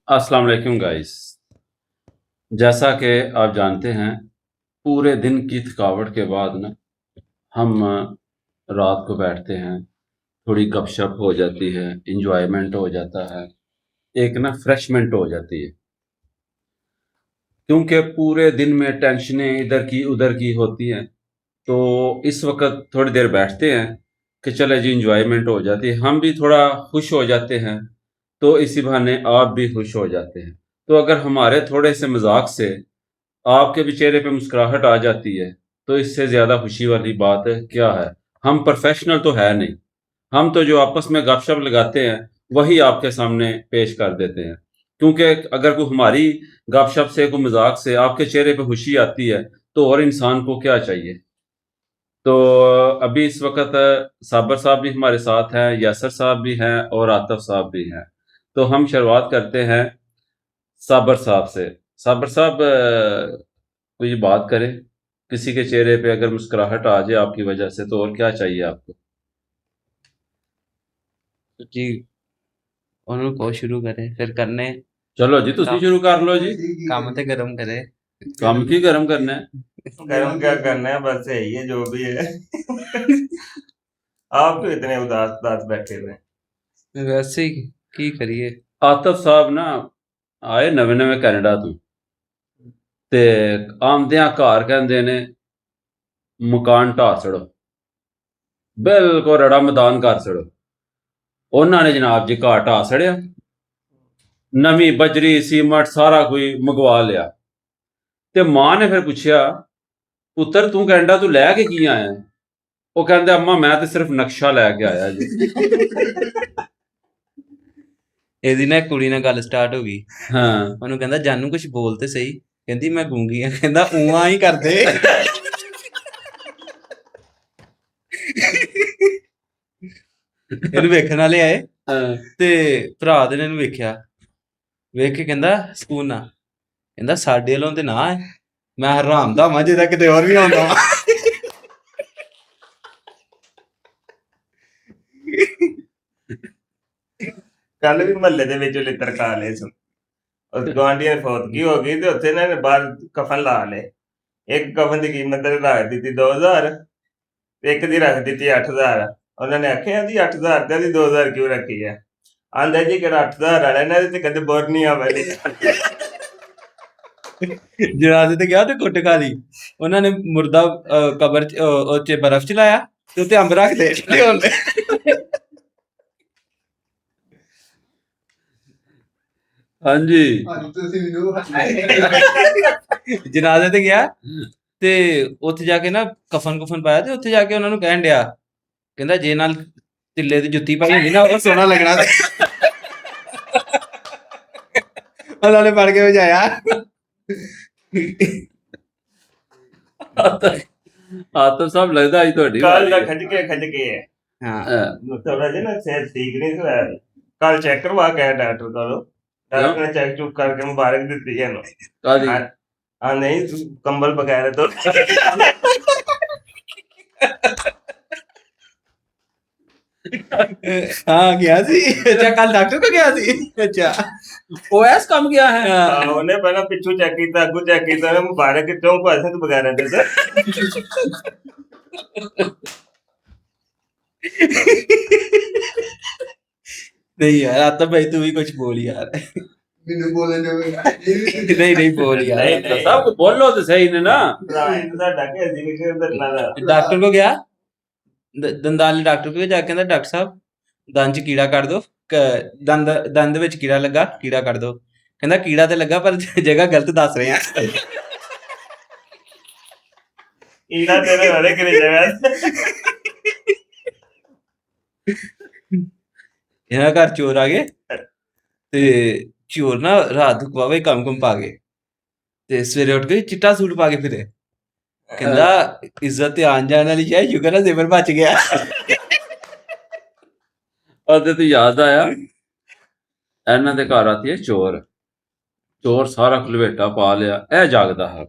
अस्सलाम वालेकुम गाइस। जैसा कि आप जानते हैं, पूरे दिन की थकावट के बाद ना हम रात को बैठते हैं, थोड़ी गपशप हो जाती है, एंजॉयमेंट हो जाता है, एक ना फ्रेशमेंट हो जाती है। क्योंकि पूरे दिन में टेंशनें इधर की उधर की होती हैं, तो इस वक्त थोड़ी देर बैठते हैं कि चले जी एंजॉयमेंट हो जाती है, हम भी थोड़ा खुश हो जाते हैं, तो इसी बहाने आप भी खुश हो जाते हैं। तो अगर हमारे थोड़े से मजाक से आपके भी चेहरे पे मुस्कुराहट आ जाती है, तो इससे ज़्यादा खुशी वाली बात क्या है? हम प्रोफ़ेशनल तो है नहीं, हम तो जो आपस में गपशप लगाते हैं, वही आपके सामने पेश कर देते हैं। क्योंकि अगर कोई हमारी गपशप से, कोई मज़ाक से आपके चेहरे पे खुशी आती है, तो और इंसान को क्या चाहिए? तो अभी इस वक़्त साबर साहब भी हमारे साथ हैं, यासर साहब भी हैं और आतिफ़ साहब भी हैं। तो हम शुरुआत करते हैं साबर साहब से। साबर साहब कोई बात करें, किसी के चेहरे पे अगर मुस्कुराहट आ जाए आपकी वजह से तो और क्या चाहिए आपको? जी ਉਹਨੂੰ ਕੋ ਸ਼ੁਰੂ ਕਰੇ ਫਿਰ ਕਰਨੇ चलो जी तुसी ਕੰਮ शुरू कर लो जी। ਕੰਮ ਤੇ ਗਰਮ ਕਰੇ काम की गरम करना है? कर्म क्या करना है, बस यही है जो भी है। आप क्यों इतने उदास उदास बैठे हुए हैं? ਵੈਸੇ ਹੀ ਕੀ ਕਰੀਏ। आतिफ साहब ना आए नवे नवे कनाडा ਤੋਂ ਤੇ ਆਮਦਿਆਂ ਘਰ ਕਹਿੰਦੇ ਨੇ ਮਕਾਨ ਢਾਹ ਛੜੋ, ਬਿਲਕੁਲ ਰੜਾ ਮੈਦਾਨ ਕਰ ਛੜੋ। ਉਹਨਾਂ ਨੇ ਜਨਾਬ ਜੀ ਘਰ ਢਾਹ ਛੜਿਆ, ਨਵੀਂ ਬਜਰੀ ਸੀਮਟ ਸਾਰਾ ਕੋਈ ਮੰਗਵਾ ਲਿਆ। ਤੇ ਮਾਂ ਨੇ ਫਿਰ ਪੁੱਛਿਆ, ਪੁੱਤਰ ਤੂੰ ਕੈਨੇਡਾ ਤੋਂ ਲੈ ਕੇ ਕੀ ਆਇਆ? ਉਹ ਕਹਿੰਦਾ ਅੰਮਾ ਮੈਂ ਤੇ ਸਿਰਫ ਨਕਸ਼ਾ ਲੈ ਕੇ ਆਇਆ ਜੀ। ਇਹਦੀ ਨਾ ਕੁੜੀ ਨਾਲ ਗੱਲ ਸਟਾਰਟ ਹੋ ਗਈ। ਹਾਂ ਉਹਨੂੰ ਕਹਿੰਦਾ ਜਾਨੂ ਕੁਝ ਬੋਲ ਤੇ ਸਹੀ। ਕਹਿੰਦੀ ਮੈਂ ਗੂੰਗੀ ਆ। ਕਹਿੰਦਾ ਊਆਂ ਹੀ ਕਰਦੇ। ਇਹਨੂੰ ਵੇਖਣ ਵਾਲੇ ਆਏ ਹਾਂ ਤੇ ਭਰਾ ਦੇ ਨੇ ਇਹਨੂੰ ਵੇਖਿਆ, ਵੇਖ ਕੇ ਕਹਿੰਦਾ ਸਕੂਨ ਨਾ, ਕਹਿੰਦਾ ਸਾਡੇ ਵੱਲੋਂ ਤੇ ਨਾ ਹੈ, ਮੈਂ ਹਰਾਮ ਦਾ ਵਾਂ ਜਿਹਦਾ ਕਿਤੇ ਹੋਰ ਵੀ ਆਉਂਦਾ ਵਾਂ। ਕੱਲ ਵੀ ਮਹੱਲੇ ਦੇ ਵਿੱਚ ਲਿੱਤਰ ਖਾ ਲਏ ਸਨ। ਉਸ ਗੁਆਂਢੀਆਂ ਦੀ ਫੌਤਗੀ ਹੋ ਗਈ ਤੇ ਉੱਥੇ ਇਹਨਾਂ ਨੇ ਬਾਹਰ ਕਫਨ ਲਾ ਲਏ। ਇੱਕ ਕਫਨ ਦੀ ਕੀਮਤ ਰੱਖ ਦਿੱਤੀ 2000, ਇੱਕ ਦੀ ਰੱਖ ਦਿੱਤੀ 8000। ਉਹਨਾਂ ਨੇ ਆਖਿਆ ਜੀ 8000 ਤੇ ਦੀ 2000 ਕਿਉਂ ਰੱਖੀ ਹੈ? ਆਂਦਾ ਜੀ ਕਿਹੜਾ 8000 ਵਾਲਾ ਇਹਨਾਂ ਦੇ ਤੇ ਕਦੇ ਬੋਰ ਨਹੀਂ ਆਵਲੀ। ਜਨਾਜ਼ੇ ਤੇ ਗਿਆ ਤੇ ਕੁੱਟ ਖਾ ਲਈ। ਉਹਨਾਂ ਨੇ ਮੁਰਦਾ ਕਬਰ ਚ ਉਹ ਚ ਬਰਫ਼ ਚ ਲਾਇਆ ਤੇ ਉੱਤੇ ਅੰਬ ਰੱਖ ਦੇ ਲਿਆਉਂਦੇ। ਹਾਂਜੀ ਜਨਾਜ਼ੇ ਤੇ ਗਿਆ ਤੇ ਉੱਥੇ ਜਾ ਕੇ ਨਾ ਕਫਨ ਪਾਇਆ ਤੇ ਉੱਥੇ ਜਾ ਕੇ ਉਹਨਾਂ ਨੂੰ ਕਹਿਣ ਡਿਆ, ਕਹਿੰਦਾ ਜੇ ਨਾਲ ਤਿੱਲੇ ਦੀ ਜੁੱਤੀ ਪਾਈ ਹੁੰਦੀ ਨਾ ਉਹ ਸੋਹਣਾ ਲੱਗਣਾ ਸੀ। ਉਹਨਾਂ ਨੇ ਫੜ ਕੇ ਵਜਾਇਆ। ਆਤਮ ਸਾਹਿਬ ਲੱਗਦਾ ਅੱਜ ਤੁਹਾਡੀ ਕੱਲ ਦਾ ਵਾਰੀ ਹੈ। ਖੱਜ ਕੇ ਹੈ। ਹਾਂ ਥੋੜਾ ਜਿਹਾ ਨਾ ਸਿਹਤ ਠੀਕ ਨਹੀਂ ਸੀ ਹੋਇਆ। ਕੱਲ ਚੈੱਕ ਕਰਵਾ ਕੇ ਆਇਆ ਡਾਕਟਰ ਕੋਲੋਂ। ਡਾਕਟਰ ਨੇ ਚੈੱਕ ਚੁੱਕ ਕਰਕੇ ਮੁਬਾਰਕ ਦਿੱਤੀ ਇਹਨੂੰ। ਕਾਹਦੀ? ਆ ਨਹੀਂ ਤੂੰ ਕੰਬਲ ਬਗੈਰ ਤੋਂ ਹਾਂ ਗਿਆ ਸੀ। ਅੱਛਾ ਕੱਲ ਡਾਕਟਰ ਕੋ ਗਿਆ ਸੀ। ਅੱਛਾ ओएस कम गया है। ਉਹਨੇ ਪਹਿਲਾਂ ਪਿੱਛੋਂ ਚੈੱਕ ਕੀਤਾ, ਅੱਗੋਂ ਚੈੱਕ ਕੀਤਾ, ਉਹਨੇ ਮੁਬਾਰਕ ਕਿਉਂ ਪਾਸੇ ਤੂੰ ਬਗੈਰ ਦਿੱਤਾ। नहीं यार आता भाई तू भी कुछ बोल यार। ਮੈਨੂੰ ਬੋਲਣ ਦੇਵੇਗਾ नहीं नहीं बोल यार। नहीं, नहीं। सब बोलो तो सही ने ना। ਭਰਾ ਇਹਨੂੰ ਸਾਡਾ ਕਿ ਅਸੀਂ ਕਿਸੇ ਅੰਦਰ ਨਾ डॉक्टर को गया दंदाली डॉक्टर को जाके कहंदा डॉक्टर साहब दंद च कीड़ा कट दो, दंद दंद विच कीड़ा लगा, कीड़ा कट दो। कहंदा कीड़ा ते लगा पर जगह गलत दस रहे हैं। ਇਹਨਾਂ ਤੇਰੇ ਵਾਲੇ ਕਿਹੜੀ ਜਗ੍ਹਾ ਇਹਨਾਂ ਘਰ ਚੋਰ ਆ ਗਏ ਤੇ ਚੋਰ ਨਾ ਰਾਤ ਨੂੰ ਵਾਵੇ ਕੰਮ ਕੁਮ ਪਾ ਗਏ ਤੇ ਸਵੇਰੇ ਉੱਠ ਕੇ ਚਿੱਟਾ ਸੂਟ ਪਾ ਕੇ ਫਿਰੇ। ਕਹਿੰਦਾ ਇੱਜ਼ਤ ਤੇ ਆਣ ਜਾਣ ਵਾਲੀ ਹੈ, ਸ਼ੁਕਰ ਹੈ ਜ਼ੇਵਰ ਬਚ ਗਿਆ। ਉਹਦੇ ਤੋਂ ਯਾਦ ਆਇਆ, ਇਹਨਾਂ ਦੇ ਘਰ ਆਤੀ ਹੈ ਚੋਰ। ਚੋਰ ਸਾਰਾ ਖਲਵੇਟਾ ਪਾ ਲਿਆ, ਇਹ ਜਾਗਦਾ ਹੈ।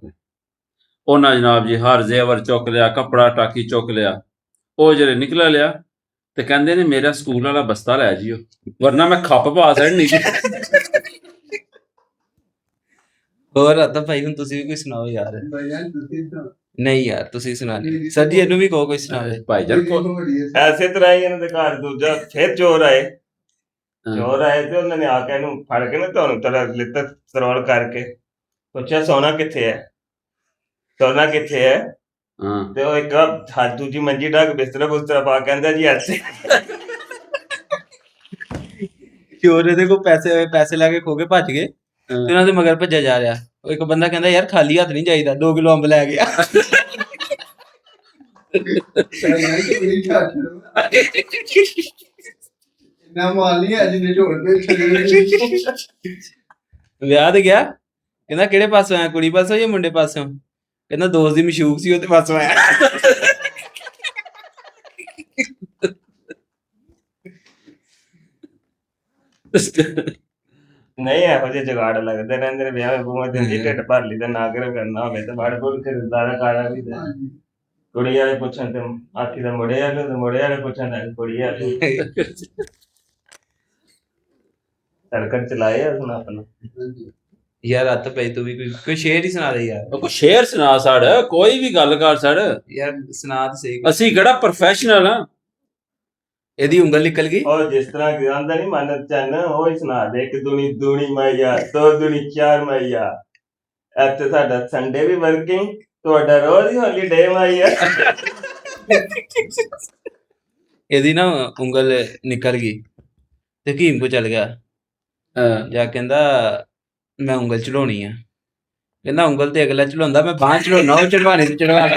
ਉਹਨਾਂ ਜਨਾਬ ਜੀ ਹਰ ਜ਼ੇਵਰ ਚੁੱਕ ਲਿਆ, ਕੱਪੜਾ ਟਾਕੀ ਚੁੱਕ ਲਿਆ। ਉਹ ਜਿਹੜੇ ਨਿਕਲ ਲਿਆ ਤੇ ਕਹਿੰਦੇ ਨੇ ਮੇਰਾ ਸਕੂਲ ਵਾਲਾ ਬਸਤਾ ਲੈ ਜਿਓ, ਵਰਨਾ ਮੈਂ ਖੱਪ ਪਾ ਛੱਡਣੀ। ਹੋਰ ਆਤਾ ਭਾਈ ਹੁਣ ਤੁਸੀਂ ਵੀ ਕੋਈ ਸੁਣਾਓ ਯਾਰ। ਭਾਈਜਾਨ ਤੁਸੀਂ ਤਾਂ ਨਹੀਂ ਯਾਰ ਤੁਸੀਂ ਸੁਣਾਣੀ ਸਰ ਜੀ, ਇਹਨੂੰ ਵੀ ਕਹੋ ਕੋਈ ਸੁਣਾਵੇ। ਭਾਈਜਾਨ ਐਸੇ ਤਰ੍ਹਾਂ ਹੀ ਇਹਨਾਂ ਦੇ ਘਰ ਦੂਜਾ ਫਿਰ ਚੋਰ ਆਏ ਤੇ ਉਹਨਾਂ ਨੇ ਆ ਕੇ ਇਹਨੂੰ ਫੜ ਕੇ ਨਾ ਤੁਹਾਨੂੰ ਤੇਰਾ ਲਿੱਤਰ ਤਰੋਲ ਕਰਕੇ ਪੁੱਛਿਆ ਸੋਨਾ ਕਿੱਥੇ ਹੈ ਹਾਂ ਤੇ ਉਹ ਇੱਕ ਹੱਥ ਦੂਜੀ ਮੰਜੀ ਢੱਕ ਬਿਸਤਰਾ ਪਾ ਕੇ ਕਹਿੰਦਾ ਜੀ ਐਸੇ ਚੋਰ ਇਹਦੇ ਕੋਲ ਪੈਸੇ ਲੈ ਕੇ ਖੋ ਕੇ ਭੱਜ ਗਏ ਤੇ ਉਹਨਾਂ ਦੇ ਮਗਰ ਭੱਜਿਆ ਜਾ ਰਿਹਾ। ਉਹ ਇੱਕ ਬੰਦਾ ਕਹਿੰਦਾ ਯਾਰ ਖਾਲੀ ਹੱਥ ਨਹੀਂ ਜਾਈਦਾ, 2 ਕਿਲੋ ਅੰਬ ਲੈ ਗਿਆ। ਭਾਈਜਾਨ ਤੁਸੀਂ ਛੱਡ ਨਾ ਮਾਲ ਨਹੀਂ ਅੱਜ ਨੇ ਝੋੜ ਕੇ ਛੱਡੇ ਵਿਆਹ ਤੇ ਗਿਆ, ਕਹਿੰਦਾ ਕਿਹੜੇ ਪਾਸੋਂ ਆਇਆ, ਕੁੜੀ ਪਾਸੋਂ ਜਾਂ ਮੁੰਡੇ ਪਾਸੋਂ? ਕਹਿੰਦਾ ਦੋਸਤ ਦੀ ਮਸ਼ੂਕ ਸੀ ਉਹਦੇ ਪਾਸੋਂ ਆਇਆ। ਨਹੀਂ ਇਹੋ ਜਿਹੇ ਜੁਗਾੜ ਲੱਗਦੇ ਰਹਿੰਦੇ ਨੇ ਵਿਆਹ ਵਿੱਚ ਦਿੰਦੀ ਢਿੱਡ ਭਰ ਲਈ ਤੇ ਨਾ ਕਰਨਾ ਹੋਵੇ ਤੇ ਬੜ ਬੜ ਕੇ ਦਾਰਾ ਕਾਰਾ ਵੀ ਦੇ ਕੁੜੀ ਵਾਲੇ ਪੁੱਛਣ ਤੇ ਆਖੀ ਦਾ ਮੁੰਡੇ ਵਾਲੇ ਪੁੱਛਣ ਤੇ ਕੁੜੀ ਵਾਲੇ ਤੜਕਣ ਚਲਾਏ ਆ ਹੁਣ ਆਪਣਾ ਯਾਰ ਅੱਤ ਪਈ ਤੂੰ ਵੀ ਕੋਈ ਸ਼ੇਰ ਹੀ ਸੁਣਾ ਦੇ ਯਾਰ। ਕੋਈ ਸ਼ੇਰ ਸੁਣਾ ਸੜ, ਕੋਈ ਵੀ ਗੱਲ ਕਰ ਸੜ। ਯਾਰ ਸੁਣਾ ਤੇ ਸਹੀ। ਅਸੀਂ ਕਿਹੜਾ ਪ੍ਰੋਫੈਸ਼ਨਲ ਆ। ਇਹਦੀ ਉਂਗਲ ਨਿਕਲ ਗਈ। ਉਹ ਜਿਸ ਤਰ੍ਹਾਂ ਕਿ ਆਂਦਾ ਨਹੀਂ ਮਨ ਚੰਨ ਉਹ ਹੀ ਸੁਣਾ ਦੇ ਕਿ ਦੂਣੀ ਮਾਈਆ 2 ਦੂਣੀ 4 ਮਾਈਆ। ਇੱਥੇ ਸਾਡਾ ਸੰਡੇ ਵੀ ਵਰਕਿੰਗ, ਤੁਹਾਡਾ ਰੋਜ਼ ਹੀ ਹੌਲੀਡੇ ਮਾਈਆ। ਇਹਦੀ ਨਾ ਉਂਗਲ ਨਿਕਲ ਗਈ ਤੇ ਹਕੀਮ ਕੋ ਚਲ ਗਿਆ। ਜਾ ਕਹਿੰਦਾ ਮੈਂ ਉਂਗਲ ਚੜਾਉਣੀ ਆ। ਕਹਿੰਦਾ ਉਂਗਲ ਤੇ ਅਗਲਾ ਚੜਾਉਂਦਾ, ਮੈਂ ਬਾਂਹ ਚੜਾਉਣਾ, ਉਹ ਚੜਵਾਣੇ ਤੇ ਚੜਵਾਣਾ।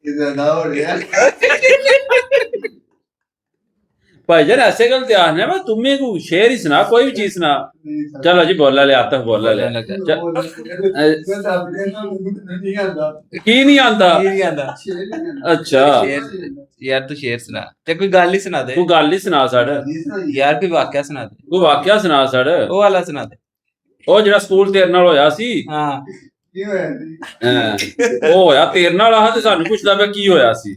ਇਹਦਾ ਨਾ ਹੋ ਰਿਹਾ भाईजान ऐसे गल ध्यान है मैं तुम्हें को शेर ही सुना, कोई भी चीज सुना। चलो जी बोला ले आता बोला ले की नहीं आंदा अच्छा यार तू शेर सुना ते कोई गल ही सुना दे, कोई गल ही सुना सड़, यार कोई वाकया सुना दे, कोई वाकया सुना सड़। ਉਹ ਵਾਲਾ ਸੁਣਾ ਦੇ। ਉਹ ਜਿਹੜਾ ਸਕੂਲ ਤੇਰੇ ਨਾਲ ਹੋਇਆ ਸੀ, ਹਾਂ ਕੀ ਹੋਇਆ ਸੀ ਉਹ ਹੋਇਆ ਤੇਰੇ ਨਾਲ ਆ ਤੇ ਸਾਨੂੰ ਪੁੱਛਦਾ ਪਿਆ ਕੀ ਹੋਇਆ ਸੀ।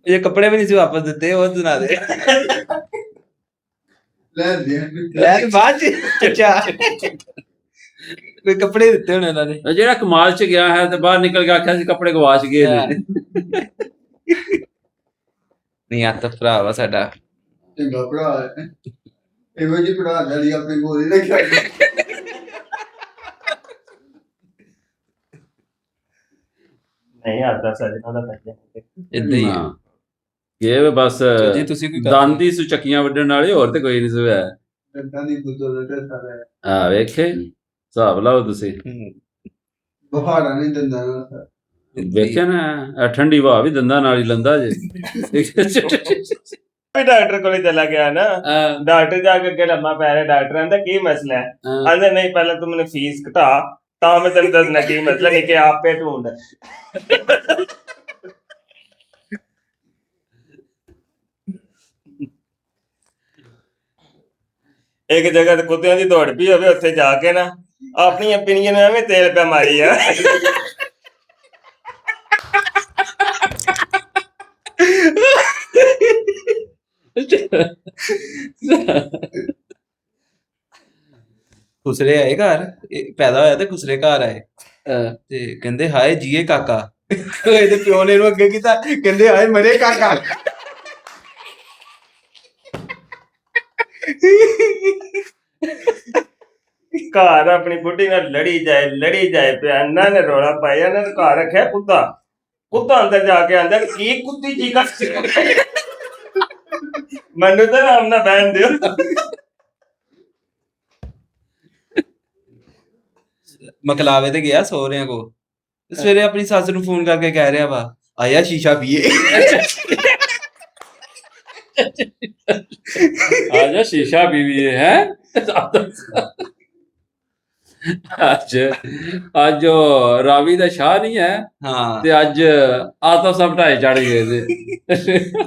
ਇਹ ਕੱਪੜੇ ਵੀ ਨਹੀਂ ਸੀ ਵਾਪਸ ਦਿੱਤੇ, ਉਹ ਸੁਣਾ ਦੇ। ਲੈ ਦੇ ਲੈ ਤੇ ਬਾਅਦ ਚ ਚੱਚਾ ਕੋਈ ਕੱਪੜੇ ਦਿੱਤੇ ਹੋਣੇ ਉਹਨਾਂ ਨੇ। ਜਿਹੜਾ ਕਮਾਲ ਚ ਗਿਆ ਹੈ ਤੇ ਬਾਹਰ ਨਿਕਲ ਕੇ ਆਖਿਆ ਸੀ ਕੱਪੜੇ ਗਵਾਚ ਗਏ ਨੇ। ਨਹੀਂ ਆ ਤਾਂ ਭਰਾ ਵਾ ਸਾਡਾ ਚੰਗਾ ਭਰਾ ਹੈ। ਇਹੋ ਜਿਹੀ ਭਰਾ ਲਈ ਆਪਣੀ ਗੋਲੀ ਰੱਖਿਆ ਨਹੀਂ ਆਦਾ ਸਜਣਾ ਦਾ ਬੱਚਾ ਏਦਾਂ ਹੀ ਆ। ਹਾਂ। ਇਹ ਬਸ ਜੀ ਤੁਸੀਂ ਕੋਈ ਦੰਦੀ ਸੁ ਚੱਕੀਆਂ ਵੱਢਣ ਵਾਲੇ, ਹੋਰ ਤੇ ਕੋਈ ਨਹੀਂ ਸੁਆ। ਡੰਡਾ ਦੀ ਬੁੱਧੋ ਦਾ ਸਾਰਾ ਆ ਵੇਖੇ ਹਿਸਾਬ ਲਾਓ ਤੁਸੀਂ, ਬਹਾੜਾ ਨਹੀਂ ਦਿੰਦਾ ਨਾ ਵੇਖਿਆ ਨਾ ਇਹ ਠੰਡੀ ਹਵਾ ਵੀ ਦੰਦਾਂ ਨਾਲ ਹੀ ਲੰਦਾ ਜੇ। ਵੀ ਡਾਕਟਰ ਕੋਲੇ ਚਲਾ ਗਿਆ ਨਾ, ਡਾਕਟਰ ਜਾ ਕੇ ਅੱਗੇ ਲੰਮਾ ਪੈ ਰਿਹਾ। ਡਾਕਟਰ ਕਹਿੰਦਾ ਕੀ ਮਸਲਾ ਹੈ? ਕਹਿੰਦਾ ਨਹੀਂ ਪਹਿਲਾਂ ਤੂੰ ਮੈਨੂੰ ਫੀਸ ਘਟਾ ਤਾਂ ਮੈਂ ਤੈਨੂੰ ਦੱਸਣਾ ਕੀ ਮਸਲਾ, ਨਹੀਂ ਕਿ ਆਪੇ ਢੂੰਡ। ਇੱਕ ਜਗ੍ਹਾ ਤੇ ਕੁੱਤਿਆਂ ਦੀ ਦੌੜ ਪਈ ਹੋਵੇ, ਉੱਥੇ ਜਾ ਕੇ ਨਾ ਆਪਣੀਆਂ ਪਿੰਨੀਆਂ ਨੂੰ ਐਵੇਂ ਤੇਲ ਪਿਆ ਮਾਰੀ ਆ। ਖੁਸਰੇ ਆਏ ਘਰ, ਇਹ ਪੈਦਾ ਹੋਇਆ ਤੇ ਖੁਸਰੇ ਘਰ ਆਏ ਤੇ ਕਹਿੰਦੇ ਹਾਏ ਜੀਏ ਕਾਕਾ। ਇਹਦੇ ਪਿਓ ਨੇ ਇਹਨੂੰ ਅੱਗੇ ਕੀਤਾ, ਕਹਿੰਦੇ ਹਾਏ ਮਰੇ ਕਾਕਾ। ਘਰ ਆਪਣੀ ਬੁੱਢੀ ਨਾਲ ਲੜੀ ਜਾਏ ਪਿਆ। ਇਹਨਾਂ ਨੇ ਰੌਲਾ ਪਾਇਆ, ਇਹਨਾਂ ਨੇ ਘਰ ਰੱਖਿਆ ਕੁੱਤਾ ਅੰਦਰ ਜਾ ਕੇ ਆਂਦਾ ਕੀ ਕੁੱਤੀ ਜੀ ਕਰ ਮੈਨੂੰ ਤਾਂ ਆਰਾਮ ਨਾਲ ਬਹਿਣ ਦਿਓ। ਮਕਲਾਵੇ ਤੇ ਗਿਆ ਸਹੁਰਿਆਂ ਕੋ, ਸਵੇਰੇ ਆਪਣੀ ਸੱਸ ਨੂੰ ਫੋਨ ਕਰਕੇ ਕਹਿ ਰਿਹਾ ਵਾ ਆਇਆ ਸ਼ੀਸ਼ਾ ਪੀਏ। ਆਜਾ ਸ਼ੀਸ਼ਾ ਪੀਵੀਏ ਹੈ। ਅੱਜ ਉਹ ਰਾਵੀ ਦਾ ਸ਼ਾਹ ਨਹੀਂ ਹੈ ਹਾਂ ਤੇ ਅੱਜ ਆਤਮ ਸਭ ਢਾਏ ਚੜ ਗਏ ਨੇ।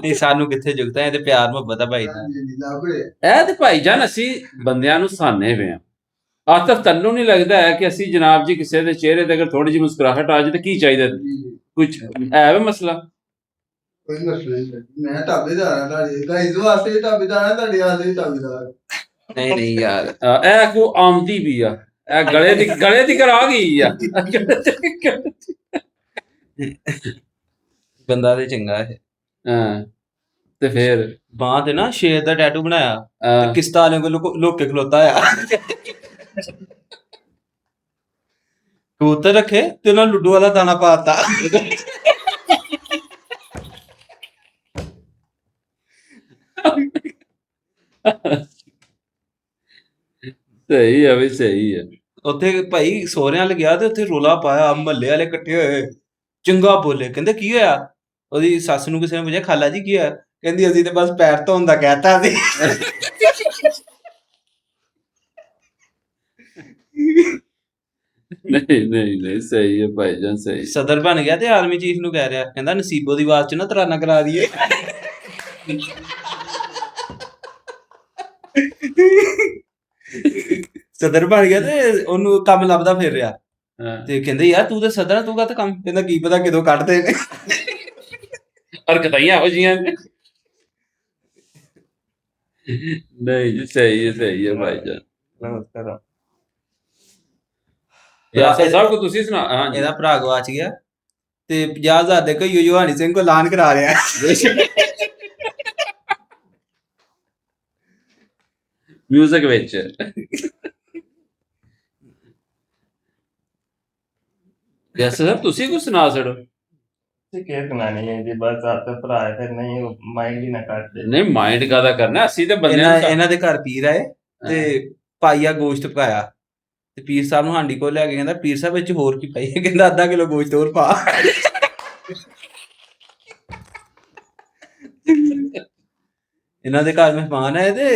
ਨਹੀਂ ਸਾਨੂੰ ਕਿੱਥੇ ਜੁਗਤਾ, ਇਹ ਤੇ ਪਿਆਰ ਮੁਹੱਬਤ ਆ ਭਾਈ ਦਾ। ਇਹ ਤੇ ਭਾਈਜਾਨ ਅਸੀਂ ਬੰਦਿਆਂ ਨੂੰ ਸਾਨੇ ਪਏ ਆ। ਆਤਫ ਤੈਨੂੰ ਨਹੀਂ ਲੱਗਦਾ ਹੈ ਕਿ ਅਸੀਂ ਜਨਾਬ ਜੀ ਕਿਸੇ ਦੇ ਚਿਹਰੇ ਤੇ ਅਗਰ ਥੋੜੀ ਜਿਹੀ ਮੁਸਕਰਾਹਟ ਆ ਜਾਏ ਤਾਂ ਕੀ ਚਾਹੀਦਾ? ਕੁਝ ਹੈ ਵੇ ਮਸਲਾ? ਕੋਈ ਮਸਲਾ ਨਹੀਂ ਮੈਂ ਢਾਬੇਦਾਰ ਹਾਂ ਤੁਹਾਡੇ ਦਾ ਇਸ ਵਾਸਤੇ ਵੀ ਢਾਬੇਦਾਰ ਹਾਂ ਤੁਹਾਡੇ ਵਾਸਤੇ ਵੀ ਢਾਬੇਦਾਰ ਨਹੀਂ ਨਹੀਂ ਯਾਰ ਇਹ ਕੋ ਆਮਦੀ ਵੀ ਆ ਇਹ ਗਲੇ ਦੀ ਕਰਾ ਗਈ ਆ ਬੰਦਾ ਤੇ ਚੰਗਾ ਹੈ। ਹਾਂ ਤੇ ਫਿਰ ਬਾਂਹ ਤੇ ਨਾ ਸ਼ੇਰ ਦਾ ਟੈਟੂ ਬਣਾਇਆ ਹਾਂ, ਤੇ ਕਿਸ਼ਤਾਂ ਵਾਲਿਆਂ ਕੋਲ ਲੁੱਕ ਕੇ ਖਲੋਤਾ ਆ ਕਬੂਤਰ ਰੱਖੇ ਤੇ ਉਹਨਾਂ ਲੁੱਡੂ ਵਾਲਾ ਦਾਣਾ ਪਾਤਾ ਸਹੀ ਆ ਵੀ ਸਹੀ ਆ। ਉੱਥੇ ਭਾਈ ਸੋਹਰਿਆਂ ਵੱਲ ਗਿਆ ਤੇ ਉੱਥੇ ਰੋਲਾ ਪਾਇਆ ਮਹੱਲੇ ਵਾਲੇ ਇਕੱਠੇ ਹੋਏ ਚੰਗਾ ਬੋਲੇ ਕਹਿੰਦੇ ਕੀ ਹੋਇਆ ਉਹਦੀ ਸੱਸ ਨੂੰ ਕਿਸੇ ਨੇ ਪੁੱਛਿਆ ਖਾਲਾ ਜੀ ਕੀ ਹੋਇਆ ਕਹਿੰਦੀ ਅਸੀਂ ਤੇ ਬਸ ਪੈਰ ਧੋਣ ਦਾ ਕਹਿਤਾ ਸੀ ਨਹੀਂ ਸਹੀ ਹੈ ਭਾਈਜਾਨ ਸਹੀ। ਸਦਰ ਬਣ ਗਿਆ ਤੇ ਆਰਮੀ ਚੀਫ ਨੂੰ ਕਹਿ ਰਿਹਾ ਕਹਿੰਦਾ ਨਸੀਬੋ ਦੀ ਆਵਾਜ਼ ਚ ਨਾ ਤਰਾਨਾ ਕਰਾ ਦਈਏ ਸਦਰ ਬਣ ਗਿਆ ਤੇ ਉਹਨੂੰ ਕੰਮ ਲੱਭਦਾ ਫਿਰ ਰਿਹਾ ਹਾਂ, ਤੇ ਕਹਿੰਦੇ ਯਾਰ ਤੂੰ ਤੇ ਸਦਰ ਆ, ਤੂੰ ਕਾਹਤੇ ਕੰਮ ਕਹਿੰਦਾ ਕੀ ਪਤਾ ਕਿਦੋਂ ਕੱਢਦੇ ਨੇ ਹਰਕਤਾਂ ਹੀ ਇਹੋ ਜਿਹੀਆਂ ਨੇ। ਨਹੀਂ ਜੀ ਸਹੀ ਹੈ ਭਾਈਜਾਨ। ਨਮਸਕਾਰ। ਯਾਸਰ ਸਾਹਿਬ ਕੋ ਤੁਸੀਂ ਸੁਣਾ। ਹਾਂ ਜੀ ਇਹਦਾ ਭਰਾ ਗਵਾਚ ਗਿਆ ਤੇ 50,000 ਦੇ ਕੋਈ ਜੋਹਾਨੀ ਸਿੰਘ ਕੋ ਐਲਾਨ ਕਰਾ ਰਿਹਾ ਮਿਊਜ਼ਿਕ ਵਿੱਚ ਯਾਸਰ ਸਾਹਿਬ ਤੁਸੀਂ ਕੁਝ ਸੁਣਾ ਛੜੋ। ਤੇ ਕੀ ਸੁਣਾਣੀ ਹੈ ਜੀ ਬਸ ਆਪ ਤੇ ਭਰਾ ਹੈ, ਫਿਰ ਨਹੀਂ ਮਾਈਂਡ ਹੀ ਨਾ ਕਰਦੇ। ਨਹੀਂ ਮਾਈਂਡ ਕਾਦਾ ਕਰਨਾ ਅਸੀਂ ਤੇ ਬੰਦਿਆਂ ਨੂੰ ਇਹਨਾਂ ਦੇ ਘਰ ਪੀਰ ਆਏ ਤੇ ਪਾਈਆ ਗੋਸ਼ਤ ਪਕਾਇਆ ਤੇ ਪੀਰ ਸਾਹਿਬ ਨੂੰ ਹਾਂਡੀ ਕੋਲ ਲੈ ਕੇ ਕਹਿੰਦਾ ਪੀਰ ਸਾਹਿਬ ਵਿੱਚ ਹੋਰ ਕੀ ਪਾਈਏ ਕਹਿੰਦਾ ਅੱਧਾ ਕਿਲੋ ਗੋਸ਼ਤ ਹੋਰ ਪਾ ਇਹਨਾਂ ਦੇ ਘਰ ਮਹਿਮਾਨ ਆਏ ਤੇ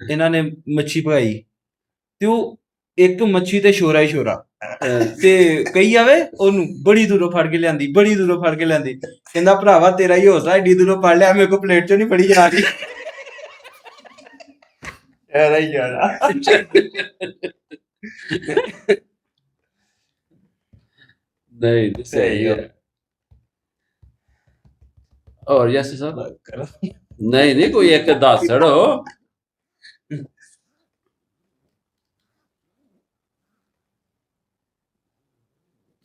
ਇਹਨਾਂ ਨੇ ਮੱਛੀ ਪਕਾਈ ਤੇ ਉਹ ਇੱਕ ਮੱਛੀ ਤੇ ਸ਼ੋਰਾ ਹੀ ਸ਼ੋਰਾ ਤੇ ਕਹੀ ਜਾਵੇ ਉਹਨੂੰ ਬੜੀ ਦੂਰੋਂ ਫੜ ਕੇ ਲਿਆਂਦੀ ਕਹਿੰਦਾ ਭਰਾਵਾ ਤੇਰਾ ਹੀ ਹੌਸਲਾ ਏਡੀ ਦੂਰੋਂ ਫੜ ਲਿਆ ਮੇਰੇ ਕੋ ਪਲੇਟ ਚੋਂ ਨਹੀਂ ਫੜੀ ਜਾ ਰਹੀ ਯਾਰ ਹੀ ਯਾਰ नहीं सही है। और यस साहब नहीं कोई एक दस छड़ो।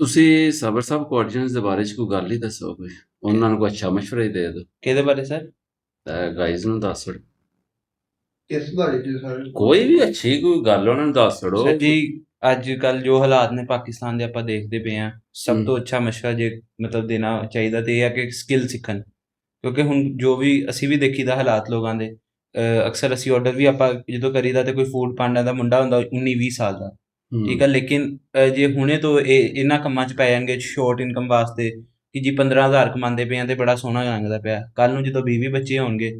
ਤੁਸੀਂ ਸਬਰ ਸਾਹਿਬ ਕੋਆਰਡੀਨੇਟਸ ਦੇ ਬਾਰੇ ਚ ਕੋਈ ਗੱਲ ਹੀ ਦੱਸੋ ਕੋਈ ਉਹਨਾਂ ਨੂੰ ਕੋਈ ਅੱਛਾ ਮਸ਼ਵਰਾ ਹੀ ਦੇ ਦਿਓ ਕਿਹਦੇ ਬਾਰੇ ਸਰ ਗਾਈਜ਼ ਨੂੰ ਦੱਸ ਛੜੋ ਕਿਸ ਬਾਰੇ ਚ ਸਰ ਕੋਈ ਵੀ ਅੱਛੀ ਕੋਈ ਗੱਲ ਉਹਨਾਂ ਨੂੰ ਦੱਸ ਛੜੋ ਸਰ ਜੀ ਅੱਜ ਕੱਲ ਜੋ ਹਾਲਾਤ ਨੇ ਪਾਕਿਸਤਾਨ ਦੇ ਆਪਾਂ ਦੇਖਦੇ ਪਏ ਆ ਸਭ ਤੋਂ ਅੱਛਾ ਮਸ਼ਵਰਾ ਜੇ ਮਤਲਬ ਦੇਣਾ ਚਾਹੀਦਾ ਤੇ ਇਹ ਆ ਕਿ ਸਕਿੱਲ ਸਿੱਖਣ ਕਿਉਂਕਿ ਹੁਣ ਜੋ ਵੀ ਅਸੀਂ ਵੀ ਦੇਖੀਦਾ ਹਾਲਾਤ ਲੋਕਾਂ ਦੇ ਅਕਸਰ ਅਸੀਂ ਆਰਡਰ ਵੀ ਆਪਾਂ ਜਦੋਂ ਕਰੀਦਾ ਤੇ ਕੋਈ ਫੂਡ ਪਾਂਡਾ ਦਾ ਮੁੰਡਾ ਹੁੰਦਾ 19-20 ਸਾਲ ਦਾ ਠੀਕ ਹੈ ਲੇਕਿਨ ਜੇ ਹੁਣੇ ਤੋਂ ਇਹਨਾਂ ਕੰਮਾਂ 'ਚ ਪੈ ਜਾਣਗੇ ਸ਼ੋਰਟ ਇਨਕਮ ਵਾਸਤੇ ਕਿ ਜੀ 15,000 ਕਮਾਉਂਦੇ ਪਏ ਆ ਤੇ ਬੜਾ ਸੋਹਣਾ ਲੰਘਦਾ ਪਿਆ ਕੱਲ ਨੂੰ ਜਦੋਂ 20 ਬੱਚੇ ਹੋਣਗੇ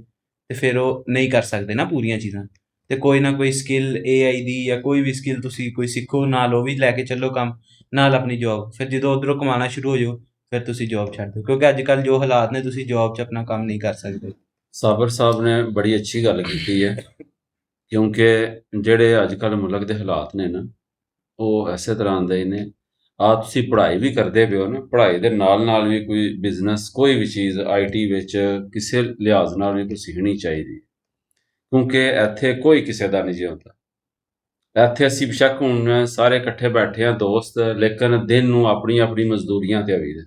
ਤੇ ਫਿਰ ਉਹ ਨਹੀਂ ਕਰ ਸਕਦੇ ਨਾ ਪੂਰੀਆਂ ਚੀਜ਼ਾਂ ਤੇ ਕੋਈ ਨਾ ਕੋਈ ਸਕਿੱਲ AI ਦੀ ਜਾਂ ਕੋਈ ਵੀ ਸਕਿੱਲ ਤੁਸੀਂ ਕੋਈ ਸਿੱਖੋ ਨਾਲ ਉਹ ਵੀ ਲੈ ਕੇ ਚੱਲੋ ਕੰਮ ਨਾਲ ਆਪਣੀ ਜੌਬ ਫਿਰ ਜਦੋਂ ਉਧਰੋਂ ਕਮਾਉਣਾ ਸ਼ੁਰੂ ਹੋ ਜਾਓ ਫਿਰ ਤੁਸੀਂ ਜੌਬ ਛੱਡ ਦਿਓ ਕਿਉਂਕਿ ਅੱਜ ਕੱਲ ਜੋ ਹਾਲਾਤ ਨੇ ਤੁਸੀਂ ਜੌਬ 'ਚ ਆਪਣਾ ਕੰਮ ਨਹੀਂ ਕਰ ਸਕਦੇ। ਸਾਬਰ ਸਾਹਿਬ ਨੇ ਬੜੀ ਅੱਛੀ ਗੱਲ ਕੀਤੀ ਹੈ ਕਿਉਂਕਿ ਜਿਹੜੇ ਅੱਜ ਕੱਲ ਮੁਲਕ ਦੇ ਹਾਲਾਤ ਨੇ ਨਾ ਉਹ ਐਸੇ ਤਰ੍ਹਾਂ ਦੇ ਨੇ ਆ ਤੁਸੀਂ ਪੜ੍ਹਾਈ ਵੀ ਕਰਦੇ ਪਏ ਹੋ ਨਾ ਪੜ੍ਹਾਈ ਦੇ ਨਾਲ ਵੀ ਕੋਈ ਬਿਜ਼ਨਸ ਕੋਈ ਵੀ ਚੀਜ਼ IT ਵਿੱਚ ਕਿਸੇ ਲਿਹਾਜ਼ ਨਾਲ ਵੀ ਕੋਈ ਸਿੱਖਣੀ ਚਾਹੀਦੀ ਕਿਉਂਕਿ ਇੱਥੇ ਕੋਈ ਕਿਸੇ ਦਾ ਨਹੀਂ ਜਿਉਂਦਾ ਇੱਥੇ ਅਸੀਂ ਬੇਸ਼ੱਕ ਹੁਣ ਸਾਰੇ ਇਕੱਠੇ ਬੈਠੇ ਆ ਦੋਸਤ ਲੇਕਿਨ ਦਿਨ ਨੂੰ ਆਪਣੀ ਮਜ਼ਦੂਰੀਆਂ ਤੇ ਆਵੀਦੇ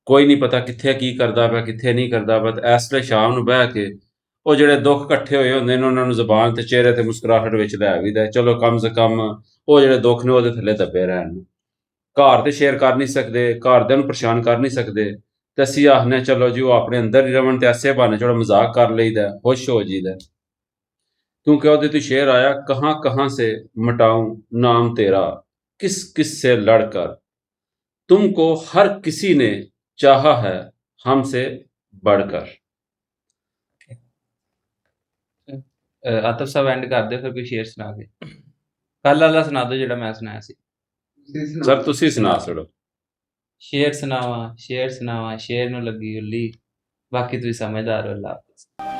ਕੋਈ ਨਹੀਂ ਪਤਾ ਕਿੱਥੇ ਕੀ ਕਰਦਾ ਪਿਆ ਕਿੱਥੇ ਨਹੀਂ ਕਰਦਾ ਪਿਆ ਇਸ ਵੇਲੇ ਸ਼ਾਮ ਨੂੰ ਬਹਿ ਕੇ ਉਹ ਜਿਹੜੇ ਦੁੱਖ ਇਕੱਠੇ ਹੋਏ ਹੁੰਦੇ ਨੇ ਉਹਨਾਂ ਨੂੰ ਜ਼ੁਬਾਨ ਤੇ ਚਿਹਰੇ ਤੇ ਮੁਸਕਰਾਹਟ ਵਿੱਚ ਲੈ ਆਵੀਦਾ ਚਲੋ ਕਮ ਸੇ ਕਮ ਉਹ ਜਿਹੜੇ ਦੁੱਖ ਨੇ ਉਹਦੇ ਥੱਲੇ ਦੱਬੇ ਰਹਿਣ ਘਰ ਤੇ ਸ਼ੇਅਰ ਕਰ ਨਹੀਂ ਸਕਦੇ ਘਰਦਿਆਂ ਨੂੰ ਪਰੇਸ਼ਾਨ ਕਰ ਨਹੀਂ ਸਕਦੇ ਤੇ ਅਸੀਂ ਆਖਨੇ ਚਲੋ ਜੀ ਉਹ ਆਪਣੇ ਅੰਦਰ ਹੀ ਰਵਣ ਤੇ ਐਸੇ ਬਹਾਨੇ ਚਲੋ ਮਜ਼ਾਕ ਕਰ ਲਈਦਾ ਖੁਸ਼ ਹੋ ਜੀਦਾ क्योंकि ਉਹਦੇ ਤੇ ਸ਼ੇਰ ਆਇਆ कहाँ से मटाऊं नाम तेरा किस से लड़कर तुमको हर किसी ने चाहा है हमसे बढ़कर। ਆਤਫ ਸਾਹਿਬ ਐਂਡ ਕਰਦੇ ਫਿਰ ਕੋਈ ਸ਼ੇਰ ਸੁਣਾ ਕੇ ਕੱਲ ਵਾਲਾ ਸੁਣਾ ਦਿਓ ਜਿਹੜਾ ਮੈਂ ਸੁਣਾਇਆ ਸੀ ਸਰ ਤੁਸੀਂ ਸੁਣਾ ਛੜੋ। ਸ਼ੇਰ ਸੁਣਾਵਾਂ ਸ਼ੇਰ ਨੂੰ ਲੱਗੀ ਉੱਲੀ ਬਾਕੀ ਤੁਸੀਂ ਸਮਝਦਾਰ ਹੋ ਅੱਲਾ ਹਾਫਿਜ਼।